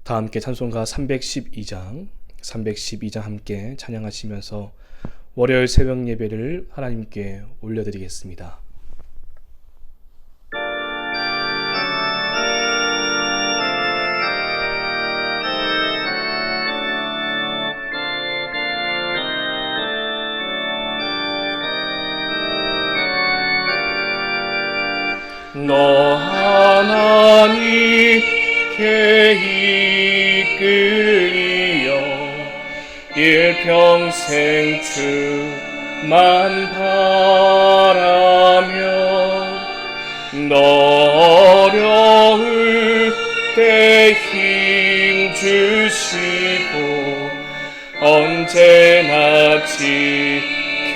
다 함께 찬송가 312장 함께 찬양하시면서 월요일 새벽 예배를 하나님께 올려드리겠습니다. 너 하나님께 이끌리어 일평생 주만 바라며 너 어려울 때 힘 주시고 언제나 지켜주시리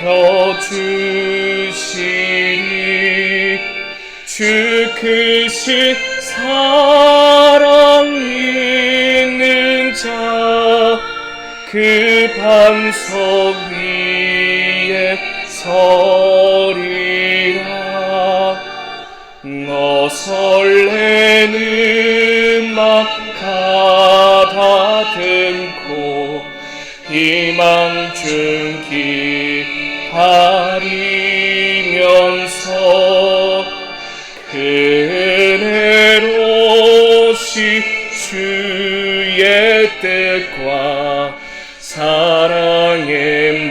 주 크신 사랑 있는 자 그 반석 위에 서리라 너 설레는 맘 가다듬고 희망 중기 바리면서 그네로시 주의 뜻과 사랑에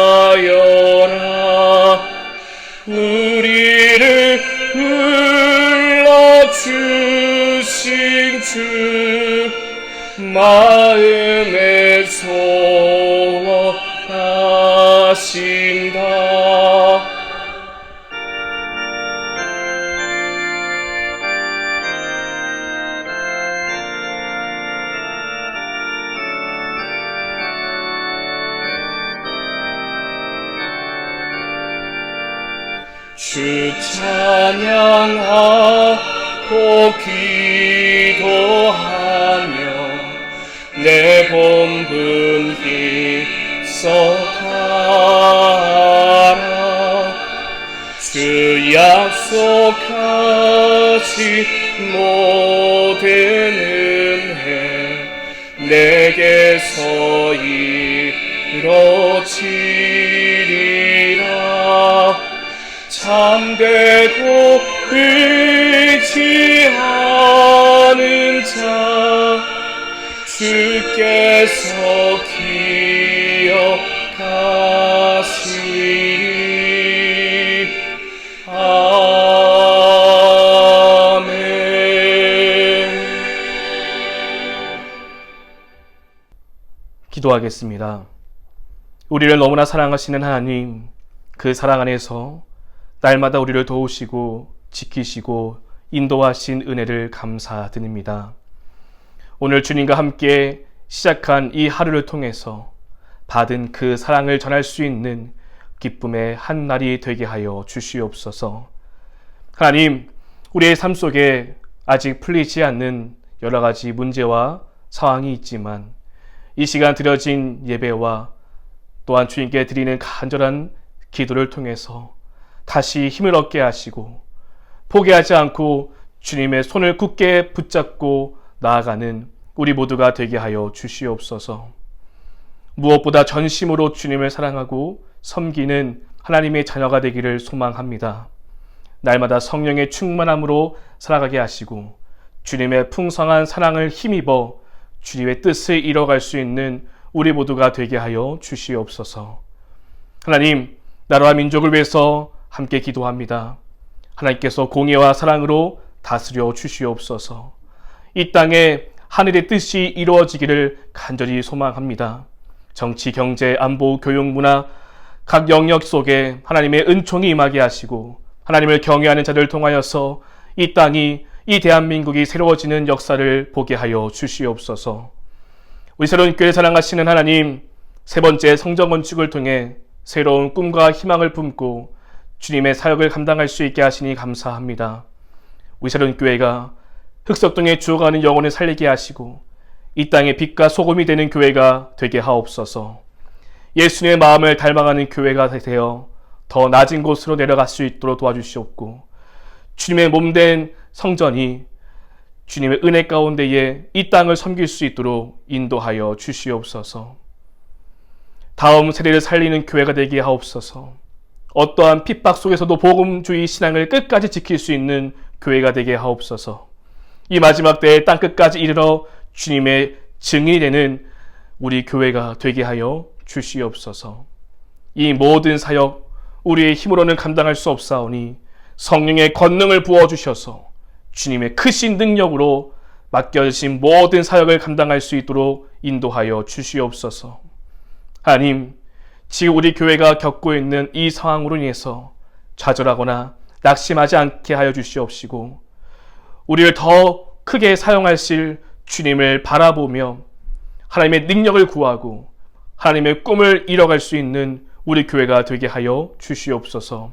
만족하여라 우리를 불러주신 주 마음에 소원하신다 주 찬양하고 기도하며 내 본분 힘써가라 주 약속하신 모든 은혜 내게서 이뤄지리라 참되고 의지하는 자 주께서 기억하시리 아멘. 기도하겠습니다. 우리를 너무나 사랑하시는 하나님, 그 사랑 안에서 날마다 우리를 도우시고 지키시고 인도하신 은혜를 감사드립니다. 오늘 주님과 함께 시작한 이 하루를 통해서 받은 그 사랑을 전할 수 있는 기쁨의 한 날이 되게 하여 주시옵소서. 하나님, 우리의 삶 속에 아직 풀리지 않는 여러 가지 문제와 상황이 있지만 이 시간 드려진 예배와 또한 주님께 드리는 간절한 기도를 통해서 다시 힘을 얻게 하시고 포기하지 않고 주님의 손을 굳게 붙잡고 나아가는 우리 모두가 되게 하여 주시옵소서. 무엇보다 전심으로 주님을 사랑하고 섬기는 하나님의 자녀가 되기를 소망합니다. 날마다 성령의 충만함으로 살아가게 하시고 주님의 풍성한 사랑을 힘입어 주님의 뜻을 이뤄갈 수 있는 우리 모두가 되게 하여 주시옵소서. 하나님, 나라와 민족을 위해서 함께 기도합니다. 하나님께서 공의와 사랑으로 다스려 주시옵소서. 이 땅에 하늘의 뜻이 이루어지기를 간절히 소망합니다. 정치, 경제, 안보, 교육, 문화 각 영역 속에 하나님의 은총이 임하게 하시고 하나님을 경외하는 자들을 통하여서 이 땅이, 이 대한민국이 새로워지는 역사를 보게 하여 주시옵소서. 우리 새로운 교회를 사랑하시는 하나님, 세 번째 성전 건축을 통해 새로운 꿈과 희망을 품고 주님의 사역을 감당할 수 있게 하시니 감사합니다. 우리 새로운 교회가 흑석동에 주어가는 영혼을 살리게 하시고 이 땅의 빛과 소금이 되는 교회가 되게 하옵소서. 예수님의 마음을 닮아가는 교회가 되어 더 낮은 곳으로 내려갈 수 있도록 도와주시옵고 주님의 몸된 성전이 주님의 은혜 가운데에 이 땅을 섬길 수 있도록 인도하여 주시옵소서. 다음 세대를 살리는 교회가 되게 하옵소서. 어떠한 핍박 속에서도 복음주의 신앙을 끝까지 지킬 수 있는 교회가 되게 하옵소서. 이 마지막 때에 땅 끝까지 이르러 주님의 증인이 되는 우리 교회가 되게 하여 주시옵소서. 이 모든 사역 우리의 힘으로는 감당할 수 없사오니 성령의 권능을 부어주셔서 주님의 크신 능력으로 맡겨주신 모든 사역을 감당할 수 있도록 인도하여 주시옵소서. 하나님, 지금 우리 교회가 겪고 있는 이 상황으로 인해서 좌절하거나 낙심하지 않게 하여 주시옵시고 우리를 더 크게 사용하실 주님을 바라보며 하나님의 능력을 구하고 하나님의 꿈을 이뤄갈 수 있는 우리 교회가 되게 하여 주시옵소서.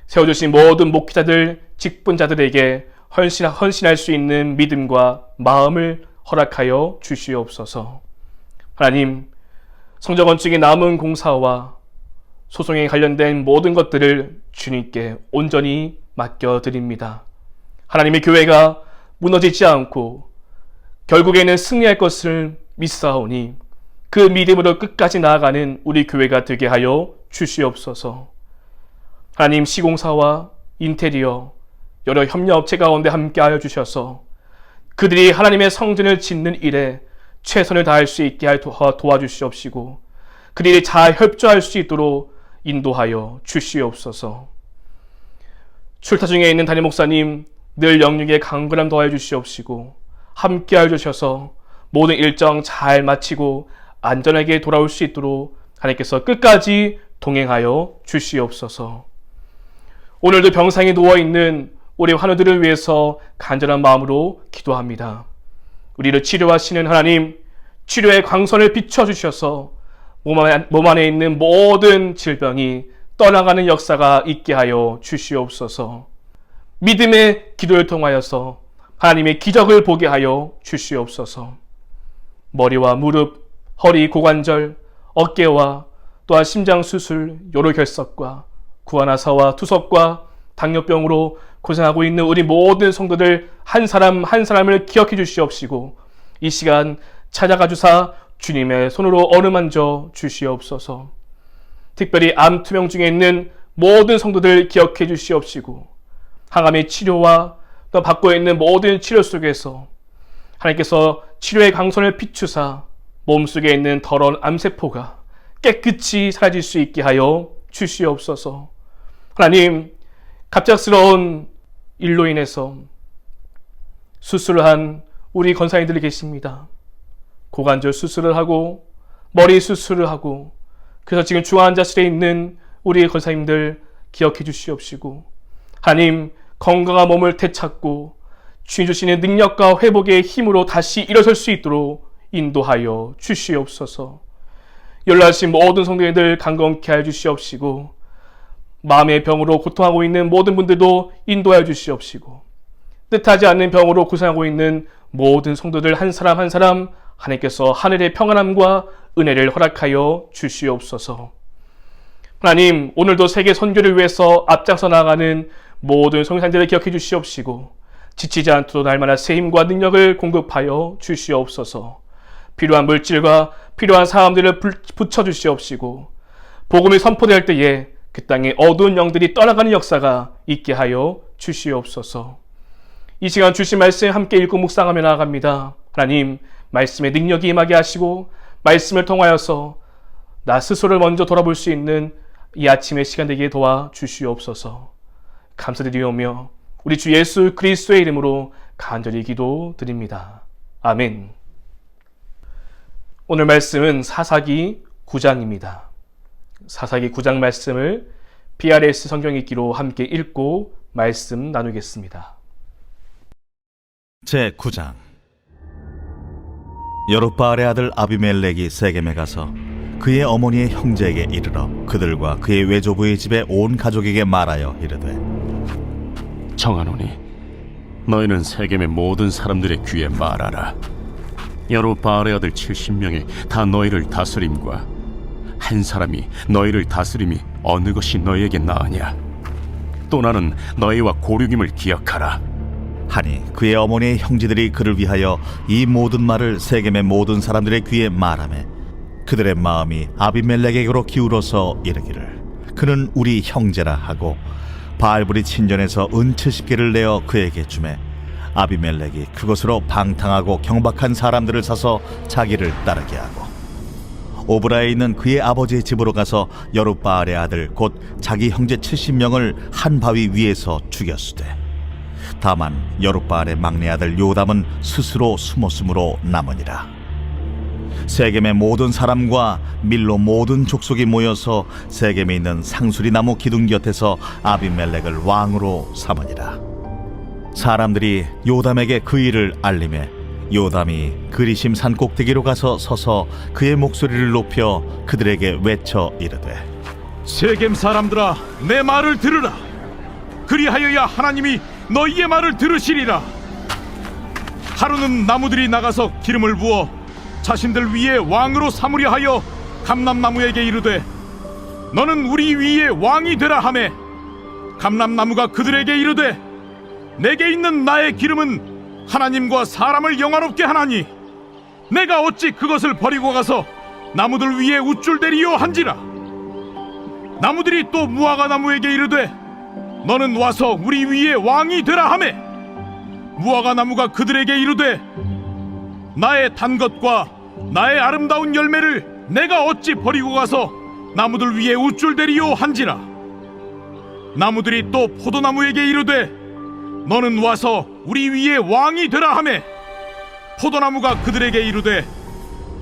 세워주신 모든 목회자들, 직분자들에게 헌신할 수 있는 믿음과 마음을 허락하여 주시옵소서. 하나님, 성전 건축의 남은 공사와 소송에 관련된 모든 것들을 주님께 온전히 맡겨드립니다. 하나님의 교회가 무너지지 않고 결국에는 승리할 것을 믿사오니 그 믿음으로 끝까지 나아가는 우리 교회가 되게 하여 주시옵소서. 하나님, 시공사와 인테리어 여러 협력업체 가운데 함께하여 주셔서 그들이 하나님의 성전을 짓는 일에 최선을 다할 수 있게 도와주시옵시고 그들이 잘 협조할 수 있도록 인도하여 주시옵소서. 출타 중에 있는 담임 목사님 늘 영육에 강건함 더하여 주시옵시고 함께하여 주셔서 모든 일정 잘 마치고 안전하게 돌아올 수 있도록 하나님께서 끝까지 동행하여 주시옵소서. 오늘도 병상에 누워있는 우리 환우들을 위해서 간절한 마음으로 기도합니다. 우리를 치료하시는 하나님, 치료의 광선을 비춰주셔서 몸 안에 있는 모든 질병이 떠나가는 역사가 있게 하여 주시옵소서. 믿음의 기도를 통하여서 하나님의 기적을 보게 하여 주시옵소서. 머리와 무릎, 허리, 고관절, 어깨와 또한 심장수술, 요로결석과 구안화사와 투석과 당뇨병으로 고생하고 있는 우리 모든 성도들 한 사람 한 사람을 기억해 주시옵시고 이 시간 찾아가 주사 주님의 손으로 어루만져 주시옵소서. 특별히 암 투병 중에 있는 모든 성도들 기억해 주시옵시고 항암의 치료와 또 받고 있는 모든 치료 속에서 하나님께서 치료의 강선을 비추사 몸속에 있는 더러운 암세포가 깨끗이 사라질 수 있게 하여 주시옵소서. 하나님, 갑작스러운 일로 인해서 수술을 한 우리 권사님들이 계십니다. 고관절 수술을 하고 머리 수술을 하고 그래서 지금 중환자실에 있는 우리 권사님들 기억해 주시옵시고 하나님, 건강한 몸을 되찾고 주님 주시는 능력과 회복의 힘으로 다시 일어설 수 있도록 인도하여 주시옵소서. 연락하신 모든 성도님들 강건케 하여 주시옵시고 마음의 병으로 고통하고 있는 모든 분들도 인도하여 주시옵시고 뜻하지 않는 병으로 고생하고 있는 모든 성도들 한 사람 한 사람 하나님께서 하늘의 평안함과 은혜를 허락하여 주시옵소서. 하나님, 오늘도 세계 선교를 위해서 앞장서 나아가는 모든 성도님들을 기억해 주시옵시고 지치지 않도록 날마다 새 힘과 능력을 공급하여 주시옵소서. 필요한 물질과 필요한 사람들을 붙여주시옵시고 복음이 선포될 때에 그 땅에 어두운 영들이 떠나가는 역사가 있게 하여 주시옵소서. 이 시간 주신 말씀 함께 읽고 묵상하며 나아갑니다. 하나님, 말씀의 능력이 임하게 하시고 말씀을 통하여서 나 스스로를 먼저 돌아볼 수 있는 이 아침의 시간 되게 도와주시옵소서. 감사드리오며 우리 주 예수 그리스도의 이름으로 간절히 기도드립니다. 아멘. 오늘 말씀은 사사기 9장입니다. 사사기 9장 말씀을 PRS 성경 읽기로 함께 읽고 말씀 나누겠습니다. 제9장. 여룻바알의 아들 아비멜렉이 세겜에 가서 그의 어머니의 형제에게 이르러 그들과 그의 외조부의 집에 온 가족에게 말하여 이르되 청하노니 너희는 세겜의 모든 사람들의 귀에 말하라. 여룻바알의 아들 70명이 다 너희를 다스림과 한 사람이 너희를 다스림이 어느 것이 너희에게 나으냐. 또 나는 너희와 고륙임을 기억하라. 하니 그의 어머니의 형제들이 그를 위하여 이 모든 말을 세겜의 모든 사람들의 귀에 말하매 그들의 마음이 아비멜렉에게로 기울어서 이르기를 그는 우리 형제라 하고 바알불이 친전에서 은 70개를 내어 그에게 주매 아비멜렉이 그것으로 방탕하고 경박한 사람들을 사서 자기를 따르게 하고 오브라에 있는 그의 아버지의 집으로 가서 여룻바알의 아들 곧 자기 형제 70명을 한 바위 위에서 죽였으되 다만 여룻바알의 막내 아들 요담은 스스로 숨었으므로 남으니라. 세겜의 모든 사람과 밀로 모든 족속이 모여서 세겜에 있는 상수리 나무 기둥 곁에서 아비멜렉을 왕으로 삼으니라. 사람들이 요담에게 그 일을 알림해 요담이 그리심 산 꼭대기로 가서 서서 그의 목소리를 높여 그들에게 외쳐 이르되 세겜 사람들아, 내 말을 들으라. 그리하여야 하나님이 너희의 말을 들으시리라. 하루는 나무들이 나가서 기름을 부어 자신들 위에 왕으로 삼으려 하여 감람나무에게 이르되 너는 우리 위에 왕이 되라 하매 감람나무가 그들에게 이르되 내게 있는 나의 기름은 하나님과 사람을 영화롭게 하나니 내가 어찌 그것을 버리고 가서 나무들 위에 우쭐대리요 한지라. 나무들이 또 무화과 나무에게 이르되 너는 와서 우리 위에 왕이 되라 하매 무화과 나무가 그들에게 이르되 나의 단 것과 나의 아름다운 열매를 내가 어찌 버리고 가서 나무들 위에 우쭐대리요 한지라. 나무들이 또 포도나무에게 이르되 너는 와서 우리 위에 왕이 되라 하매 포도나무가 그들에게 이르되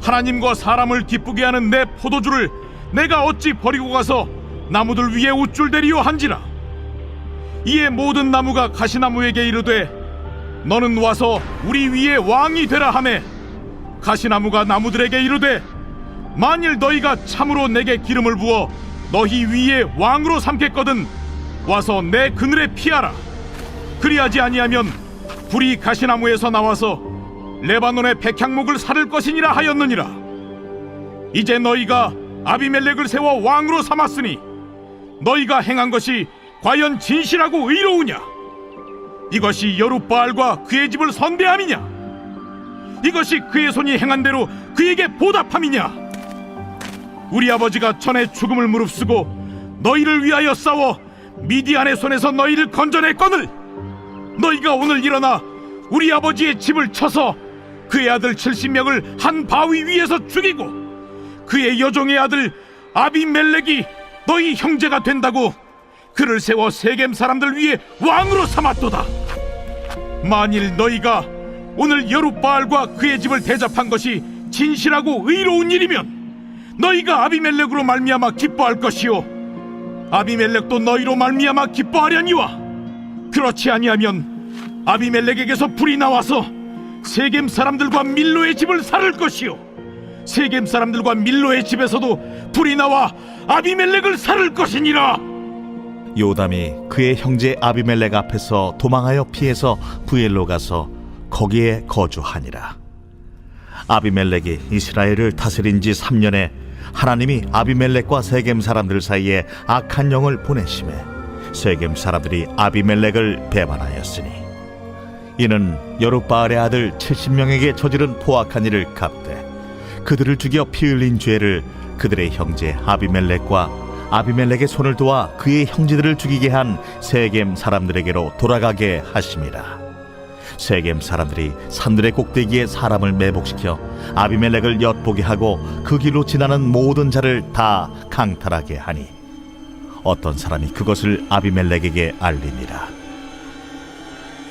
하나님과 사람을 기쁘게 하는 내 포도주를 내가 어찌 버리고 가서 나무들 위에 우쭐대리요 한지라. 이에 모든 나무가 가시나무에게 이르되 너는 와서 우리 위에 왕이 되라 하매 가시나무가 나무들에게 이르되 만일 너희가 참으로 내게 기름을 부어 너희 위에 왕으로 삼겠거든 와서 내 그늘에 피하라. 그리하지 아니하면 불이 가시나무에서 나와서 레바논의 백향목을 사를 것이니라 하였느니라. 이제 너희가 아비멜렉을 세워 왕으로 삼았으니 너희가 행한 것이 과연 진실하고 의로우냐? 이것이 여룻바알과 그의 집을 선대함이냐? 이것이 그의 손이 행한 대로 그에게 보답함이냐? 우리 아버지가 전에 죽음을 무릅쓰고 너희를 위하여 싸워 미디안의 손에서 너희를 건져냈거늘 너희가 오늘 일어나 우리 아버지의 집을 쳐서 그의 아들 70명을 한 바위 위에서 죽이고 그의 여종의 아들 아비멜렉이 너희 형제가 된다고 그를 세워 세겜 사람들 위에 왕으로 삼았도다. 만일 너희가 오늘 여룻바알과 그의 집을 대접한 것이 진실하고 의로운 일이면 너희가 아비멜렉으로 말미암아 기뻐할 것이요 아비멜렉도 너희로 말미암아 기뻐하려니와 그렇지 아니하면 아비멜렉에게서 불이 나와서 세겜 사람들과 밀로의 집을 살을 것이요 세겜 사람들과 밀로의 집에서도 불이 나와 아비멜렉을 살을 것이니라. 요담이 그의 형제 아비멜렉 앞에서 도망하여 피해서 부엘로 가서 거기에 거주하니라. 아비멜렉이 이스라엘을 다스린 지 3년에 하나님이 아비멜렉과 세겜 사람들 사이에 악한 영을 보내심에 세겜 사람들이 아비멜렉을 배반하였으니 이는 여룻바알의 아들 70명에게 저지른 포악한 일을 갚되 그들을 죽여 피 흘린 죄를 그들의 형제 아비멜렉과 아비멜렉의 손을 도와 그의 형제들을 죽이게 한 세겜 사람들에게로 돌아가게 하심이라. 세겜 사람들이 산들의 꼭대기에 사람을 매복시켜 아비멜렉을 엿보게 하고 그 길로 지나는 모든 자를 다 강탈하게 하니 어떤 사람이 그것을 아비멜렉에게 알리니라.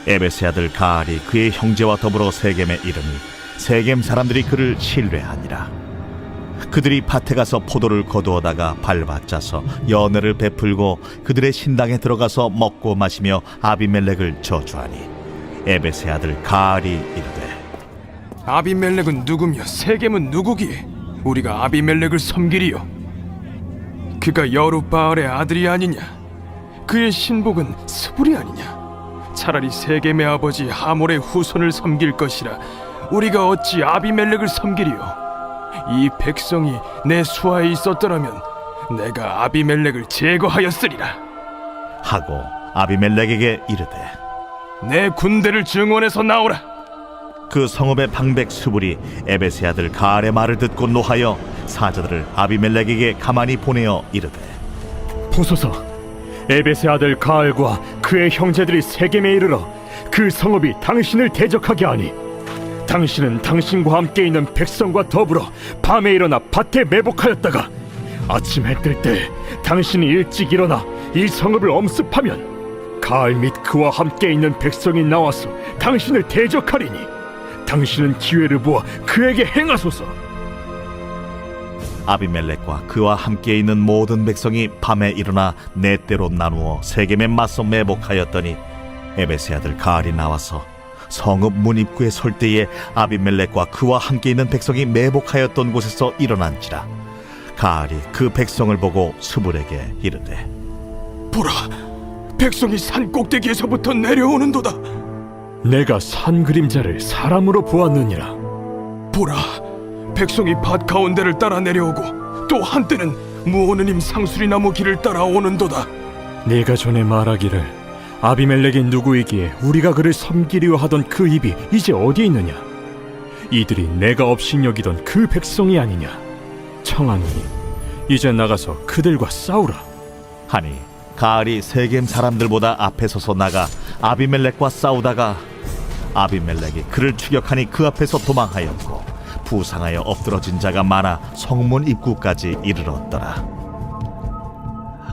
에베스의 아들 가알이 그의 형제와 더불어 세겜에 이르니 세겜 사람들이 그를 신뢰하니라. 그들이 밭에 가서 포도를 거두어다가 밟아짜서 연회를 베풀고 그들의 신당에 들어가서 먹고 마시며 아비멜렉을 저주하니 에베스의 아들 가알이 이르되 아비멜렉은 누구며 세겜은 누구기에 우리가 아비멜렉을 섬기리요? 그가 여룻바알의 아들이 아니냐? 그의 신복은 스불이 아니냐? 차라리 세겜의 아버지 하몰의 후손을 섬길 것이라 우리가 어찌 아비멜렉을 섬기리요? 이 백성이 내 수하에 있었더라면 내가 아비멜렉을 제거하였으리라. 하고 아비멜렉에게 이르되 내 군대를 증원해서 나오라. 그 성읍의 방백 수불이 에벳의 아들 가알의 말을 듣고 노하여 사자들을 아비멜렉에게 가만히 보내어 이르되, 보소서, 에벳의 아들 가알과 그의 형제들이 세겜에 이르러 그 성읍이 당신을 대적하게 하니 당신은 당신과 함께 있는 백성과 더불어 밤에 일어나 밭에 매복하였다가 아침 해 뜰 때 당신이 일찍 일어나 이 성읍을 엄습하면 가알 및 그와 함께 있는 백성이 나와서 당신을 대적하리니 당신은 기회를 보아 그에게 행하소서. 아비멜렉과 그와 함께 있는 모든 백성이 밤에 일어나 네 때로 나누어 세겜에 맞서 매복하였더니 에벳의 아들 가알이 나와서 성읍 문 입구에 설 때에 아비멜렉과 그와 함께 있는 백성이 매복하였던 곳에서 일어난지라. 가알이 그 백성을 보고 수불에게 이르되, 보라, 백성이 산 꼭대기에서부터 내려오는도다. 내가 산 그림자를 사람으로 보았느니라. 보라, 백성이 밭 가운데를 따라 내려오고 또 한때는 무오느님 상수리나무 길을 따라 오는도다. 네가 전에 말하기를 아비멜렉이 누구이기에 우리가 그를 섬기려 하던 그 입이 이제 어디 있느냐? 이들이 내가 업신여기던 그 백성이 아니냐? 청하노니 이제 나가서 그들과 싸우라. 하니 가알이 세겜 사람들보다 앞에 서서 나가 아비멜렉과 싸우다가 아비멜렉이 그를 추격하니 그 앞에서 도망하였고 부상하여 엎드러진 자가 많아 성문 입구까지 이르렀더라.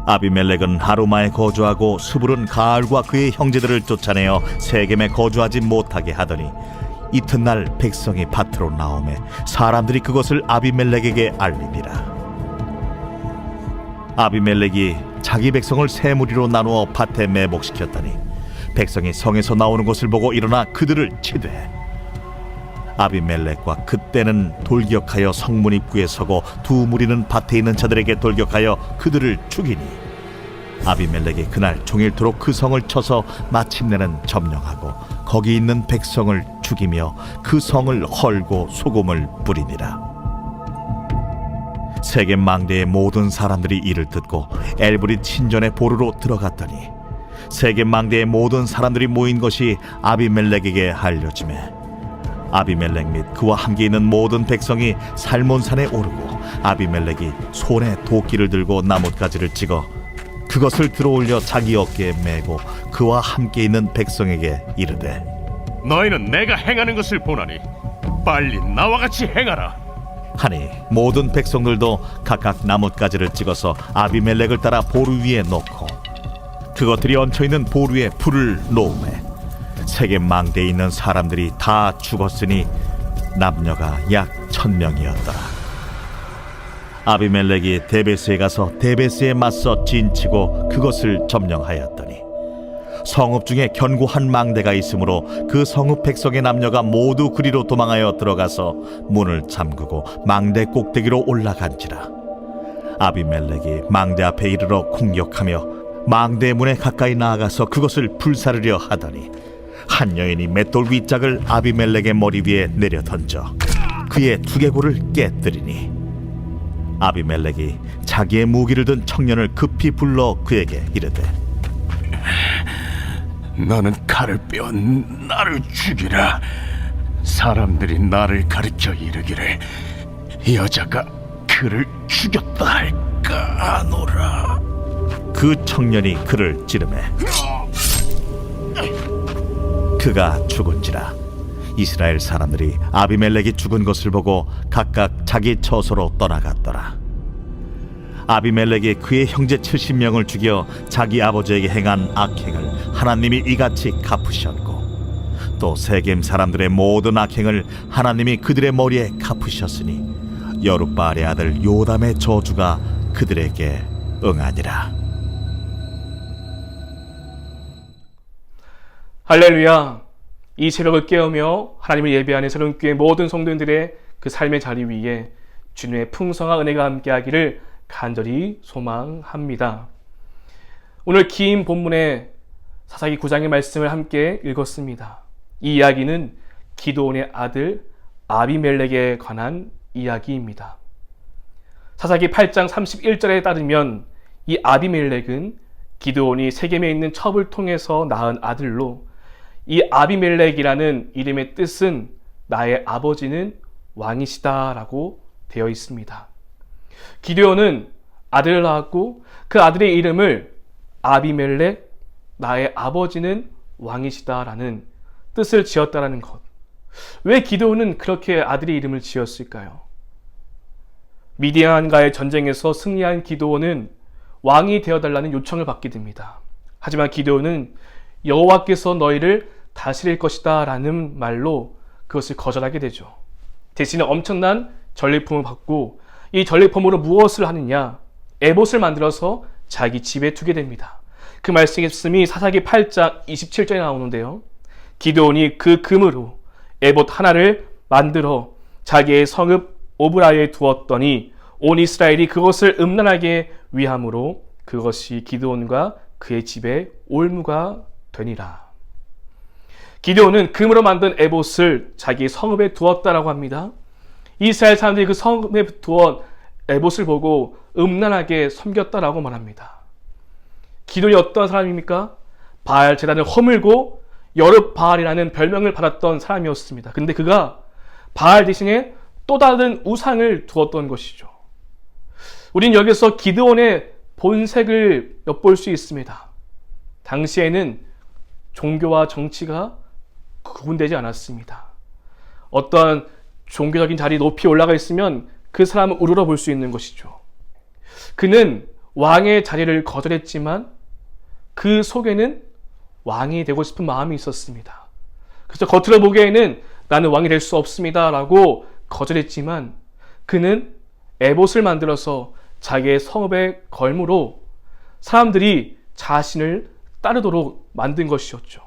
아비멜렉은 하루마에 거주하고 수불은 가알과 그의 형제들을 쫓아내어 세겜에 거주하지 못하게 하더니 이튿날 백성이 밭으로 나오매 사람들이 그것을 아비멜렉에게 알리니라. 아비멜렉이 자기 백성을 세 무리로 나누어 밭에 매복시켰더니 백성이 성에서 나오는 것을 보고 일어나 그들을 치되 아비멜렉과 그때는 돌격하여 성문 입구에 서고 두 무리는 밭에 있는 자들에게 돌격하여 그들을 죽이니 아비멜렉이 그날 종일토록 그 성을 쳐서 마침내는 점령하고 거기 있는 백성을 죽이며 그 성을 헐고 소금을 뿌리니라. 세겜 망대의 모든 사람들이 이를 듣고 엘브릿 신전의 보루로 들어갔더니 세겜 망대의 모든 사람들이 모인 것이 아비멜렉에게 알려지매 아비멜렉 및 그와 함께 있는 모든 백성이 살몬산에 오르고 아비멜렉이 손에 도끼를 들고 나뭇가지를 찍어 그것을 들어올려 자기 어깨에 메고 그와 함께 있는 백성에게 이르되, 너희는 내가 행하는 것을 보나니 빨리 나와 같이 행하라. 하니 모든 백성들도 각각 나뭇가지를 찍어서 아비멜렉을 따라 보루 위에 놓고 그것들이 얹혀있는 보루에 불을 놓으매 세겜 망대에 있는 사람들이 다 죽었으니 남녀가 약 1000명이었더라. 아비멜렉이 데베스에 가서 데베스에 맞서 진치고 그것을 점령하였더니 성읍 중에 견고한 망대가 있으므로 그 성읍 백성의 남녀가 모두 그리로 도망하여 들어가서 문을 잠그고 망대 꼭대기로 올라간지라. 아비멜렉이 망대 앞에 이르러 공격하며 망대 문에 가까이 나아가서 그것을 불사르려 하더니 한 여인이 맷돌 윗짝을 아비멜렉의 머리 위에 내려 던져 그의 두개골을 깨뜨리니 아비멜렉이 자기의 무기를 든 청년을 급히 불러 그에게 이르되, 나는 칼을 빼어 나를 죽이라. 사람들이 나를 가르쳐 이르기를 여자가 그를 죽였다 할까 하노라. 그 청년이 그를 찌르매 그가 죽은지라. 이스라엘 사람들이 아비멜렉이 죽은 것을 보고 각각 자기 처소로 떠나갔더라. 아비멜렉이 그의 형제 70명을 죽여 자기 아버지에게 행한 악행을 하나님이 이같이 갚으셨고 또 세겜 사람들의 모든 악행을 하나님이 그들의 머리에 갚으셨으니 여룻바알의 아들 요담의 저주가 그들에게 응하니라. 할렐루야. 이 새벽을 깨우며 하나님을 예배하는 새롬교회 모든 성도들의 그 삶의 자리 위에 주님의 풍성한 은혜가 함께하기를 간절히 소망합니다. 오늘 긴 본문의 사사기 9장의 말씀을 함께 읽었습니다. 이 이야기는 기드온의 아들 아비멜렉에 관한 이야기입니다. 사사기 8장 31절에 따르면 이 아비멜렉은 기드온이 세겜에 있는 첩을 통해서 낳은 아들로 이 아비멜렉이라는 이름의 뜻은 나의 아버지는 왕이시다라고 되어 있습니다. 기드온은 아들을 낳았고 그 아들의 이름을 아비멜렉, 나의 아버지는 왕이시다라는 뜻을 지었다라는 것. 왜 기드온은 그렇게 아들의 이름을 지었을까요? 미디안과의 전쟁에서 승리한 기드온은 왕이 되어달라는 요청을 받게 됩니다. 하지만 기드온은 여호와께서 너희를 다스릴 것이다 라는 말로 그것을 거절하게 되죠. 대신에 엄청난 전리품을 받고 이 전리품으로 무엇을 하느냐? 에봇을 만들어서 자기 집에 두게 됩니다. 그 말씀이 사사기 8장 27절에 나오는데요. 기드온이 그 금으로 에봇 하나를 만들어 자기의 성읍 오브라에 두었더니 온 이스라엘이 그것을 음란하게 위함으로 그것이 기드온과 그의 집에 올무가 되니라. 기드온은 금으로 만든 에봇을 자기 성읍에 두었다라고 합니다. 이스라엘 사람들이 그 성읍에 두었 에봇을 보고 음란하게 섬겼다라고 말합니다. 기드온이 어떤 사람입니까? 바알 제단을 허물고 여룹바알이라는 별명을 받았던 사람이었습니다. 근데 그가 바알 대신에 또 다른 우상을 두었던 것이죠. 우린 여기서 기드온의 본색을 엿볼 수 있습니다. 당시에는 종교와 정치가 구분되지 않았습니다. 어떤 종교적인 자리 높이 올라가 있으면 그 사람을 우러러 볼 수 있는 것이죠. 그는 왕의 자리를 거절했지만 그 속에는 왕이 되고 싶은 마음이 있었습니다. 그래서 겉으로 보기에는 나는 왕이 될 수 없습니다 라고 거절했지만 그는 에봇을 만들어서 자기의 성읍의 걸무로 사람들이 자신을 따르도록 만든 것이었죠.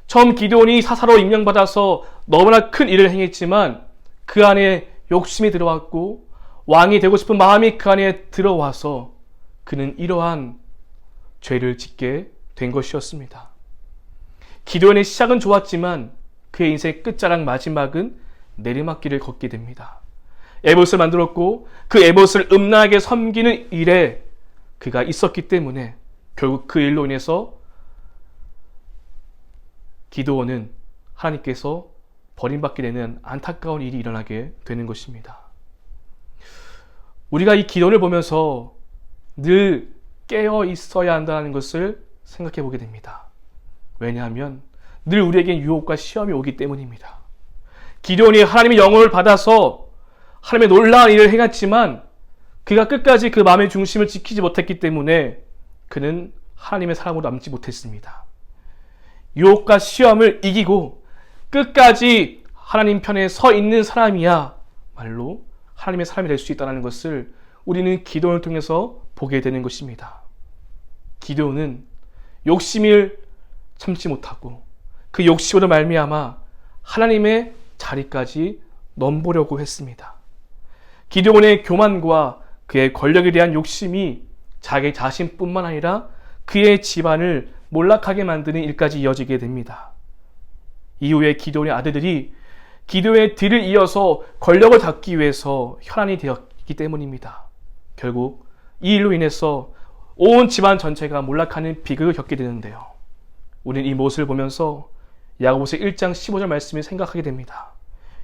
처음 기드온이 사사로 임명받아서 너무나 큰 일을 행했지만 그 안에 욕심이 들어왔고 왕이 되고 싶은 마음이 그 안에 들어와서 그는 이러한 죄를 짓게 된 것이었습니다. 기드온의 시작은 좋았지만 그의 인생의 끝자락 마지막은 내리막길을 걷게 됩니다. 에봇을 만들었고 그 에봇을 음란하게 섬기는 일에 그가 있었기 때문에 결국 그 일로 인해서 기드온은 하나님께서 버림받게 되는 안타까운 일이 일어나게 되는 것입니다. 우리가 이 기도를 보면서 늘 깨어 있어야 한다는 것을 생각해 보게 됩니다. 왜냐하면 늘 우리에겐 유혹과 시험이 오기 때문입니다. 기드온이 하나님의 영혼을 받아서 하나님의 놀라운 일을 행했지만 그가 끝까지 그 마음의 중심을 지키지 못했기 때문에 그는 하나님의 사람으로 남지 못했습니다. 유혹과 시험을 이기고 끝까지 하나님 편에 서 있는 사람이야 말로 하나님의 사람이 될 수 있다는 것을 우리는 기도를 통해서 보게 되는 것입니다. 기도는 욕심을 참지 못하고 그 욕심으로 말미암아 하나님의 자리까지 넘보려고 했습니다. 기드온의 교만과 그의 권력에 대한 욕심이 자기 자신뿐만 아니라 그의 집안을 몰락하게 만드는 일까지 이어지게 됩니다. 이후에 기드온의 아들들이 기드온의 뒤를 이어서 권력을 잡기 위해서 혈안이 되었기 때문입니다. 결국 이 일로 인해서 온 집안 전체가 몰락하는 비극을 겪게 되는데요. 우리는 이 모습을 보면서 야고보서 1장 15절 말씀을 생각하게 됩니다.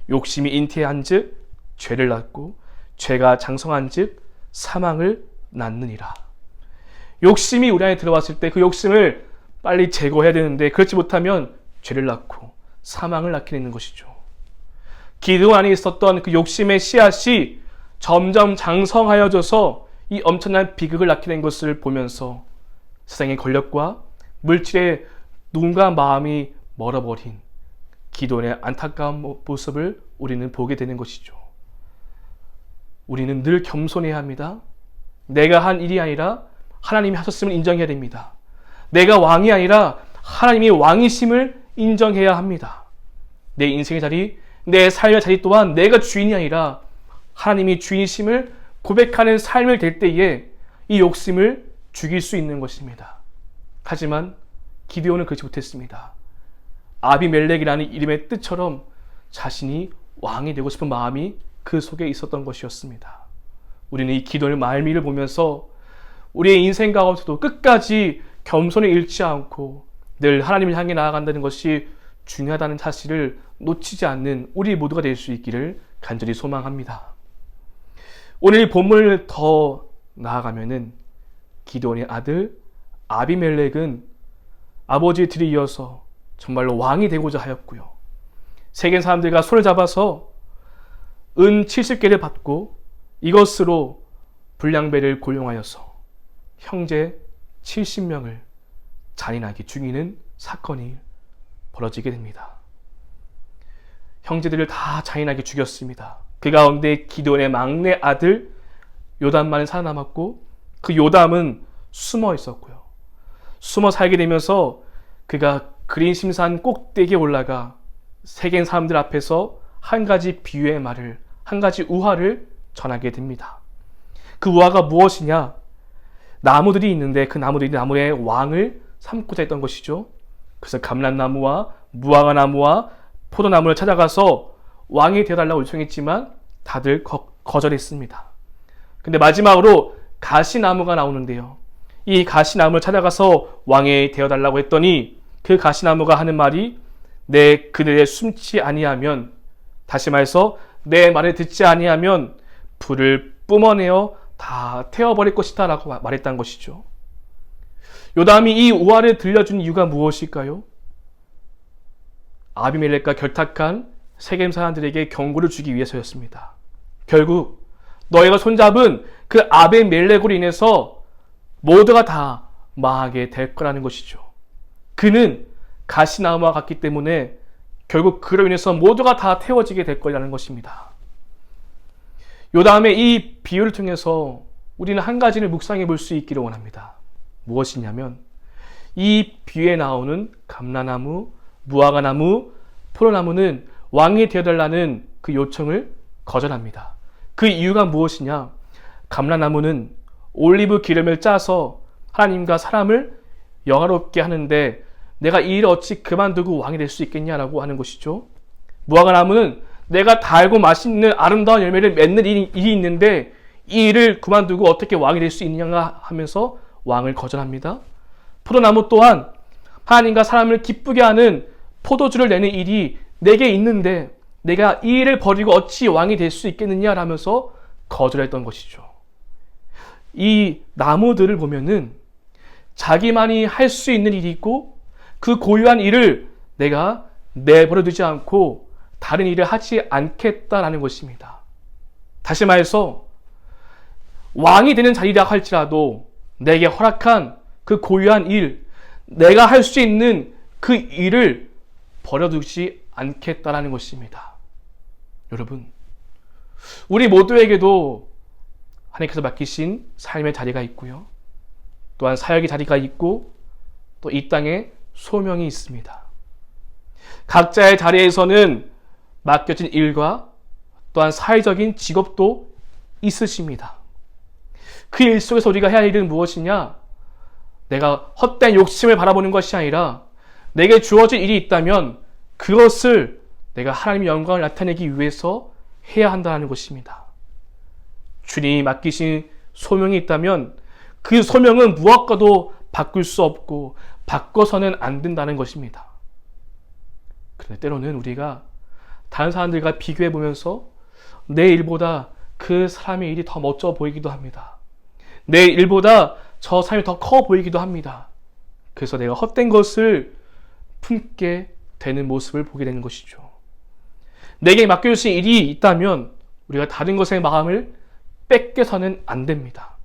욕심이 잉태한 즉 죄를 낳고 죄가 장성한 즉 사망을 낳느니라. 욕심이 우리 안에 들어왔을 때 그 욕심을 빨리 제거해야 되는데 그렇지 못하면 죄를 낳고 사망을 낳게 되는 것이죠. 기드온 안에 있었던 그 욕심의 씨앗이 점점 장성하여져서 이 엄청난 비극을 낳게 된 것을 보면서 세상의 권력과 물질에 눈과 마음이 멀어버린 기드온의 안타까운 모습을 우리는 보게 되는 것이죠. 우리는 늘 겸손해야 합니다. 내가 한 일이 아니라 하나님이 하셨음을 인정해야 됩니다. 내가 왕이 아니라 하나님이 왕이심을 인정해야 합니다. 내 인생의 자리, 내 삶의 자리 또한 내가 주인이 아니라 하나님이 주인이심을 고백하는 삶을 될 때에 이 욕심을 죽일 수 있는 것입니다. 하지만 기드온은 그렇지 못했습니다. 아비멜렉이라는 이름의 뜻처럼 자신이 왕이 되고 싶은 마음이 그 속에 있었던 것이었습니다. 우리는 이 기도의 말미를 보면서 우리의 인생 가운데서도 끝까지 겸손을 잃지 않고 늘 하나님을 향해 나아간다는 것이 중요하다는 사실을 놓치지 않는 우리 모두가 될 수 있기를 간절히 소망합니다. 오늘 본문을 더 나아가면은 기드온의 아들 아비멜렉은 아버지의 뒤를 이어서 정말로 왕이 되고자 하였고요. 세겜 사람들과 손을 잡아서 은 70개를 받고 이것으로 불량배를 고용하여서 형제 70명을 잔인하게 죽이는 사건이 벌어지게 됩니다. 형제들을 다 잔인하게 죽였습니다. 그 가운데 기드온의 막내 아들 요담만은 살아남았고 그 요담은 숨어 있었고요. 숨어 살게 되면서 그가 그린심산 꼭대기에 올라가 세겜 사람들 앞에서 한 가지 비유의 말을, 한 가지 우화를 전하게 됩니다. 그 우화가 무엇이냐? 나무들이 있는데 그 나무들이 나무의 왕을 삼고자 했던 것이죠. 그래서 감람나무와 무화과나무와 포도나무를 찾아가서 왕이 되어달라고 요청했지만 다들 거절했습니다. 근데 마지막으로 가시나무가 나오는데요. 이 가시나무를 찾아가서 왕이 되어달라고 했더니 그 가시나무가 하는 말이 내 그늘에 숨지 아니하면, 다시 말해서 내 말을 듣지 아니하면 불을 뿜어내어 다 태워버릴 것이다 라고 말했다는 것이죠. 요담이 이 우화를 들려준 이유가 무엇일까요? 아비멜렉과 결탁한 세겜 사람들에게 경고를 주기 위해서였습니다. 결국 너희가 손잡은 그 아비멜렉으로 인해서 모두가 다 망하게 될 거라는 것이죠. 그는 가시나무와 같기 때문에 결국 그로 인해서 모두가 다 태워지게 될 거라는 것입니다. 요담의 이 비유를 통해서 우리는 한 가지를 묵상해 볼 수 있기를 원합니다. 무엇이냐면 이 비유에 나오는 감람나무, 무화과나무, 포도나무는 왕이 되어달라는 그 요청을 거절합니다. 그 이유가 무엇이냐? 감람나무는 올리브 기름을 짜서 하나님과 사람을 영화롭게 하는데 내가 이 일을 어찌 그만두고 왕이 될 수 있겠냐라고 하는 것이죠. 무화과나무는 내가 달고 맛있는 아름다운 열매를 맺는 일이 있는데 이 일을 그만두고 어떻게 왕이 될 수 있느냐 하면서 왕을 거절합니다. 포도나무 또한 하나님과 사람을 기쁘게 하는 포도주를 내는 일이 내게 있는데 내가 이 일을 버리고 어찌 왕이 될 수 있겠느냐라면서 거절했던 것이죠. 이 나무들을 보면은 자기만이 할 수 있는 일이 있고 그 고유한 일을 내가 내버려두지 않고 다른 일을 하지 않겠다라는 것입니다. 다시 말해서 왕이 되는 자리라 할지라도 내게 허락한 그 고유한 일, 내가 할 수 있는 그 일을 버려두지 않겠다라는 것입니다. 여러분, 우리 모두에게도 하나님께서 맡기신 삶의 자리가 있고요. 또한 사역의 자리가 있고 또 이 땅에 소명이 있습니다. 각자의 자리에서는 맡겨진 일과 또한 사회적인 직업도 있으십니다. 그 일 속에서 우리가 해야 할 일은 무엇이냐? 내가 헛된 욕심을 바라보는 것이 아니라 내게 주어진 일이 있다면 그것을 내가 하나님의 영광을 나타내기 위해서 해야 한다는 것입니다. 주님이 맡기신 소명이 있다면 그 소명은 무엇과도 바꿀 수 없고 바꿔서는 안 된다는 것입니다. 그런데 때로는 우리가 다른 사람들과 비교해 보면서 내 일보다 그 사람의 일이 더 멋져 보이기도 합니다. 내 일보다 저 사람이 더 커 보이기도 합니다. 그래서 내가 헛된 것을 품게 되는 모습을 보게 되는 것이죠. 내게 맡겨주신 일이 있다면 우리가 다른 것에 마음을 뺏겨서는 안 됩니다.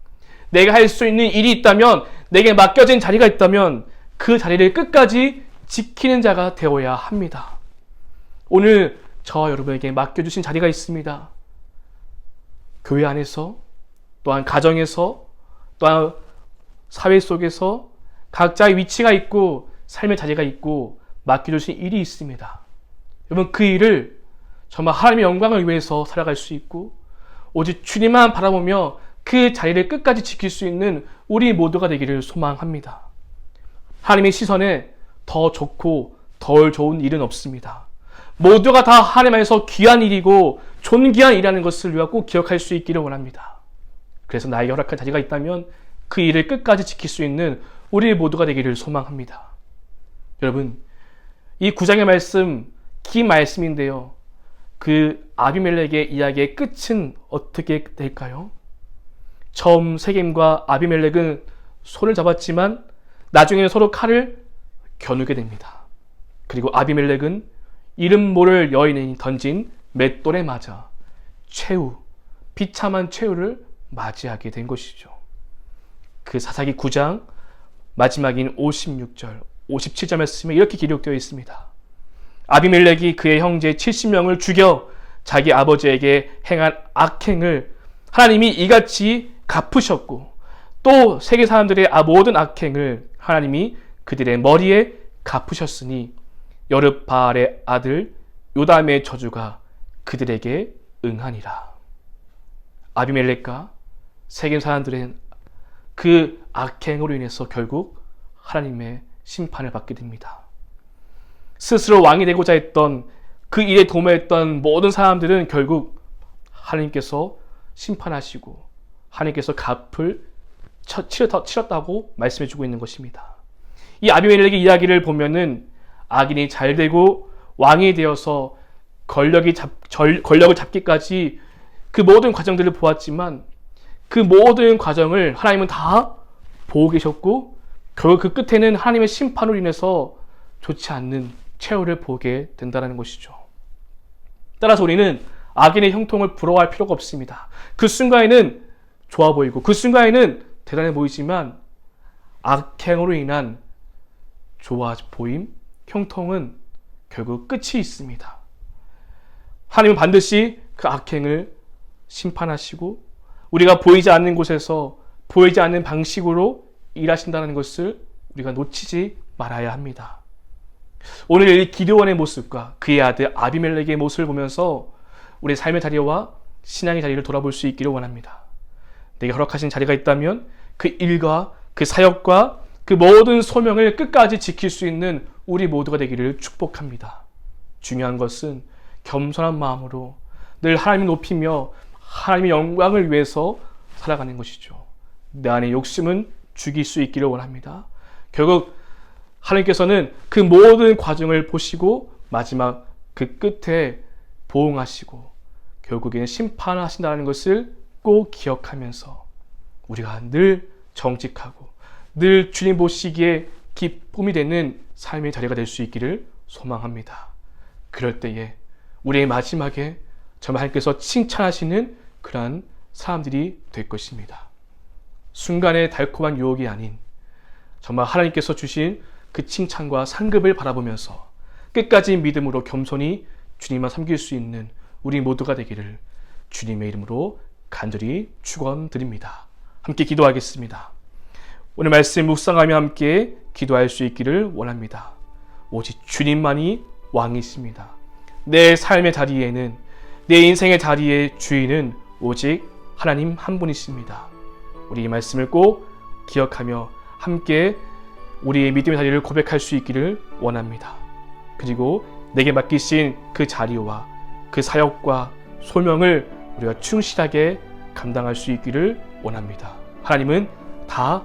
내가 할 수 있는 일이 있다면, 내게 맡겨진 자리가 있다면 그 자리를 끝까지 지키는 자가 되어야 합니다. 오늘 저와 여러분에게 맡겨주신 자리가 있습니다. 교회 안에서, 또한 가정에서, 또한 사회 속에서 각자의 위치가 있고 삶의 자리가 있고 맡겨주신 일이 있습니다. 여러분, 그 일을 정말 하나님의 영광을 위해서 살아갈 수 있고 오직 주님만 바라보며 그 자리를 끝까지 지킬 수 있는 우리 모두가 되기를 소망합니다. 하나님의 시선에 더 좋고 덜 좋은 일은 없습니다. 모두가 다 하나님 안에서 귀한 일이고 존귀한 일이라는 것을 우리가 꼭 기억할 수 있기를 원합니다. 그래서 나에게 허락한 자리가 있다면 그 일을 끝까지 지킬 수 있는 우리 모두가 되기를 소망합니다. 여러분, 이 9장의 말씀, 긴 말씀인데요. 그 아비멜렉의 이야기의 끝은 어떻게 될까요? 처음 세겜과 아비멜렉은 손을 잡았지만 나중에는 서로 칼을 겨누게 됩니다. 그리고 아비멜렉은 이름 모를 여인이 던진 맷돌에 맞아 비참한 최후를 맞이하게 된 것이죠. 그 사사기 9장 마지막인 56절, 57절 말씀에 이렇게 기록되어 있습니다. 아비멜렉이 그의 형제 70명을 죽여 자기 아버지에게 행한 악행을 하나님이 이같이 갚으셨고, 또 세계 사람들의 모든 악행을 하나님이 그들의 머리에 갚으셨으니 여르바알의 아들 요담의 저주가 그들에게 응하니라. 아비멜렉과 세겜 사람들은 그 악행으로 인해서 결국 하나님의 심판을 받게 됩니다. 스스로 왕이 되고자 했던, 그 일에 도모했던 모든 사람들은 결국 하나님께서 심판하시고 하나님께서 값을 치렀다고 말씀해주고 있는 것입니다. 이 아비멜렉의 이야기를 보면은 악인이 잘 되고 왕이 되어서 권력을 잡기까지 그 모든 과정들을 보았지만, 그 모든 과정을 하나님은 다 보고 계셨고 결국 그 끝에는 하나님의 심판으로 인해서 좋지 않는 최후를 보게 된다는 것이죠. 따라서 우리는 악인의 형통을 부러워할 필요가 없습니다. 그 순간에는 좋아 보이고 그 순간에는 대단해 보이지만 악행으로 인한 좋아 보임, 형통은 결국 끝이 있습니다. 하나님은 반드시 그 악행을 심판하시고 우리가 보이지 않는 곳에서 보이지 않는 방식으로 일하신다는 것을 우리가 놓치지 말아야 합니다. 오늘 이 기드온의 모습과 그의 아들 아비멜렉의 모습을 보면서 우리의 삶의 자리와 신앙의 자리를 돌아볼 수 있기를 원합니다. 내게 허락하신 자리가 있다면 그 일과 그 사역과 그 모든 소명을 끝까지 지킬 수 있는 우리 모두가 되기를 축복합니다. 중요한 것은 겸손한 마음으로 늘 하나님을 높이며 하나님의 영광을 위해서 살아가는 것이죠. 내 안의 욕심은 죽일 수 있기를 원합니다. 결국 하나님께서는 그 모든 과정을 보시고 마지막 그 끝에 보응하시고 결국에는 심판하신다는 것을 꼭 기억하면서 우리가 늘 정직하고 늘 주님 보시기에 기쁨이 되는 삶의 자리가 될 수 있기를 소망합니다. 그럴 때에 우리의 마지막에 정말 하나님께서 칭찬하시는 그러한 사람들이 될 것입니다. 순간의 달콤한 유혹이 아닌 정말 하나님께서 주신 그 칭찬과 상급을 바라보면서 끝까지 믿음으로 겸손히 주님만 섬길 수 있는 우리 모두가 되기를 주님의 이름으로 간절히 축원드립니다. 함께 기도하겠습니다. 오늘 말씀 묵상하며 함께 기도할 수 있기를 원합니다. 오직 주님만이 왕이십니다. 내 삶의 자리에는, 내 인생의 자리의 주인은 오직 하나님 한 분이십니다. 우리 이 말씀을 꼭 기억하며 함께 우리의 믿음의 자리를 고백할 수 있기를 원합니다. 그리고 내게 맡기신 그 자리와 그 사역과 소명을 우리가 충실하게 감당할 수 있기를 원합니다. 하나님은 다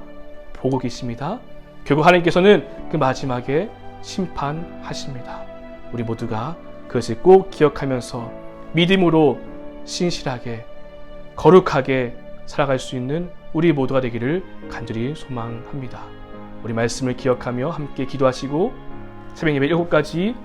보고 계십니다. 결국 하나님께서는 그 마지막에 심판하십니다. 우리 모두가 그것을 꼭 기억하면서 믿음으로 신실하게 거룩하게 살아갈 수 있는 우리 모두가 되기를 간절히 소망합니다. 우리 말씀을 기억하며 함께 기도하시고 새벽 예배 7가지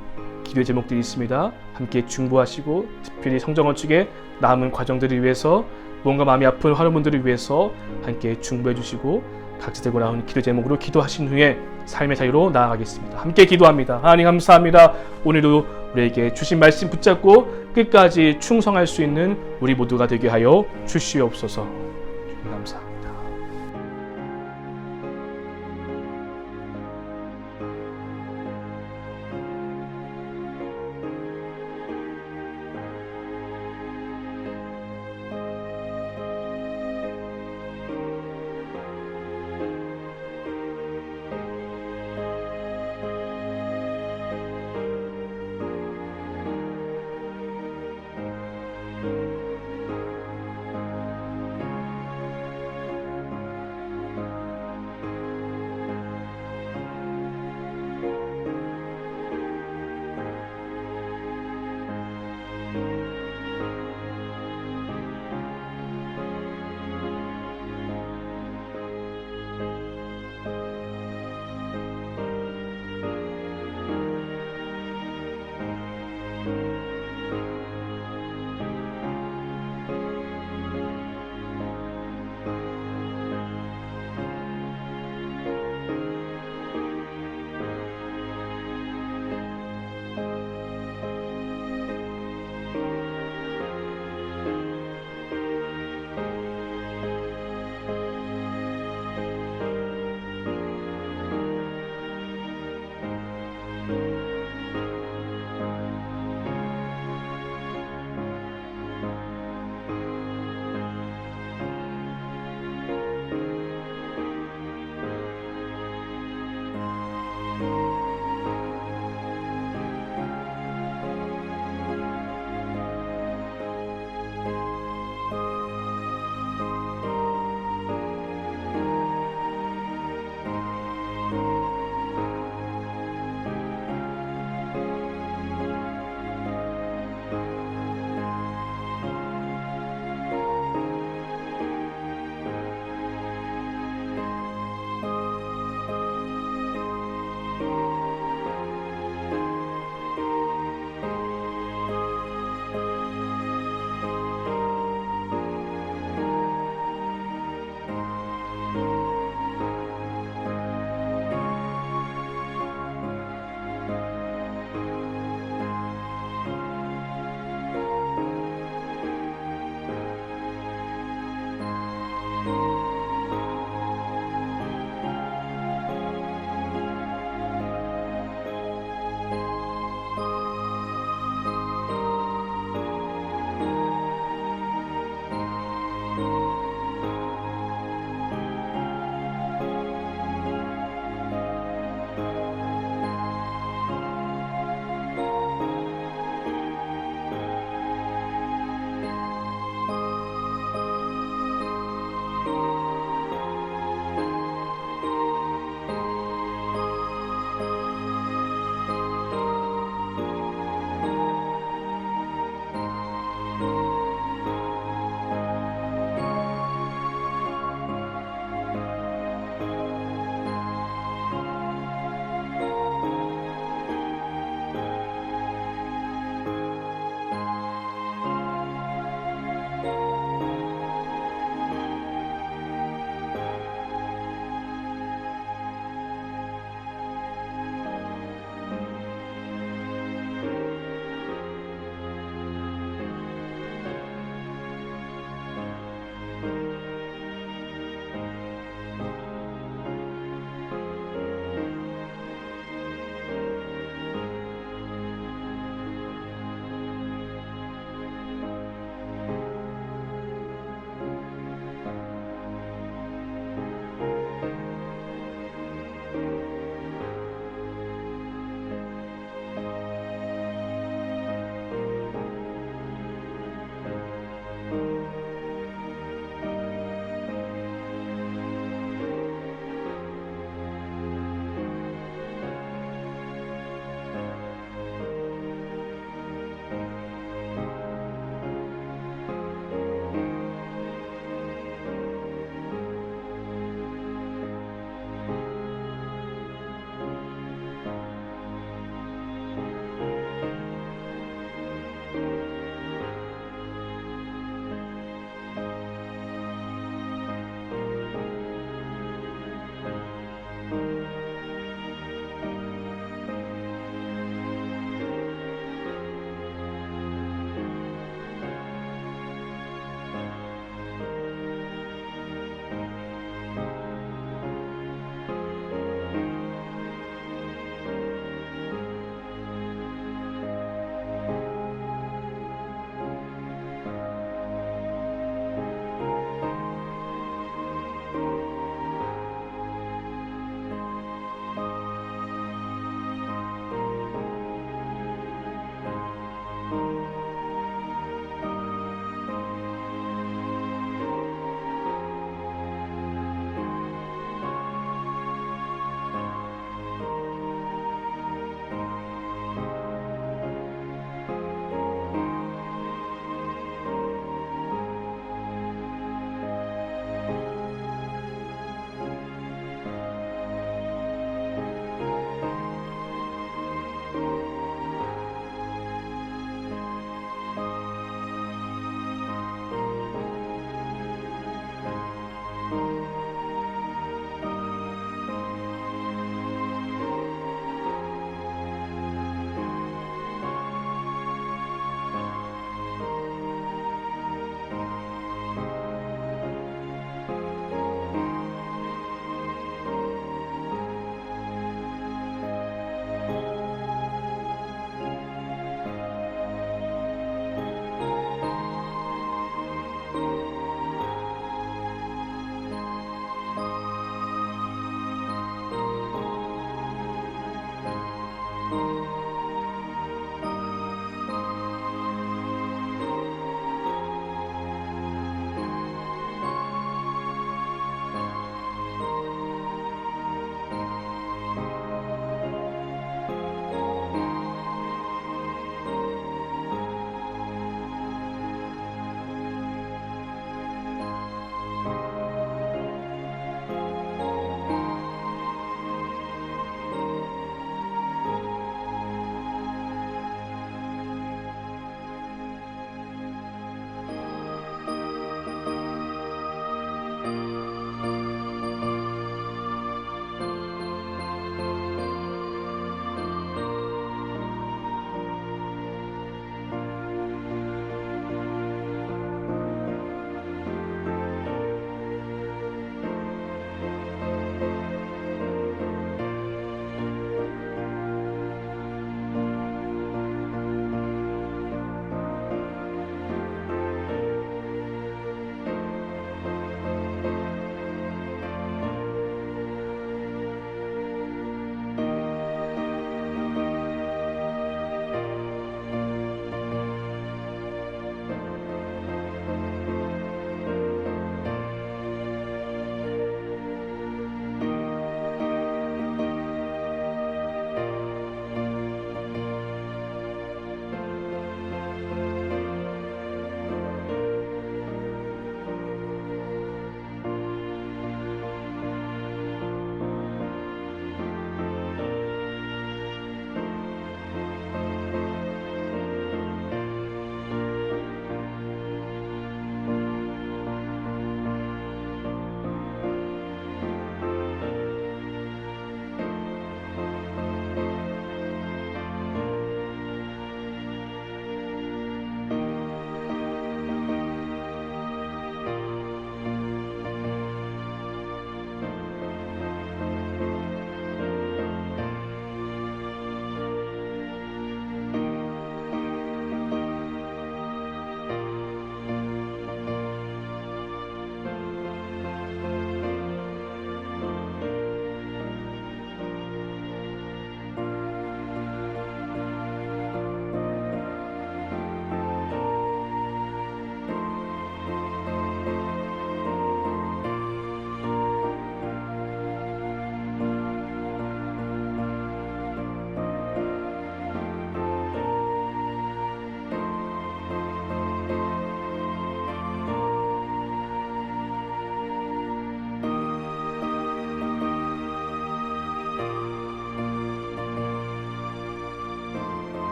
기도의 제목들이 있습니다. 함께 중보하시고 특별히 성정 건축의 남은 과정들을 위해서 뭔가 마음이 아픈 환우분들을 위해서 함께 중보해 주시고 각자 들고 나온 기도 제목으로 기도하신 후에 삶의 자유로 나아가겠습니다. 함께 기도합니다. 하나님 감사합니다. 오늘도 우리에게 주신 말씀 붙잡고 끝까지 충성할 수 있는 우리 모두가 되게 하여 주시옵소서. 주님 감사합니다.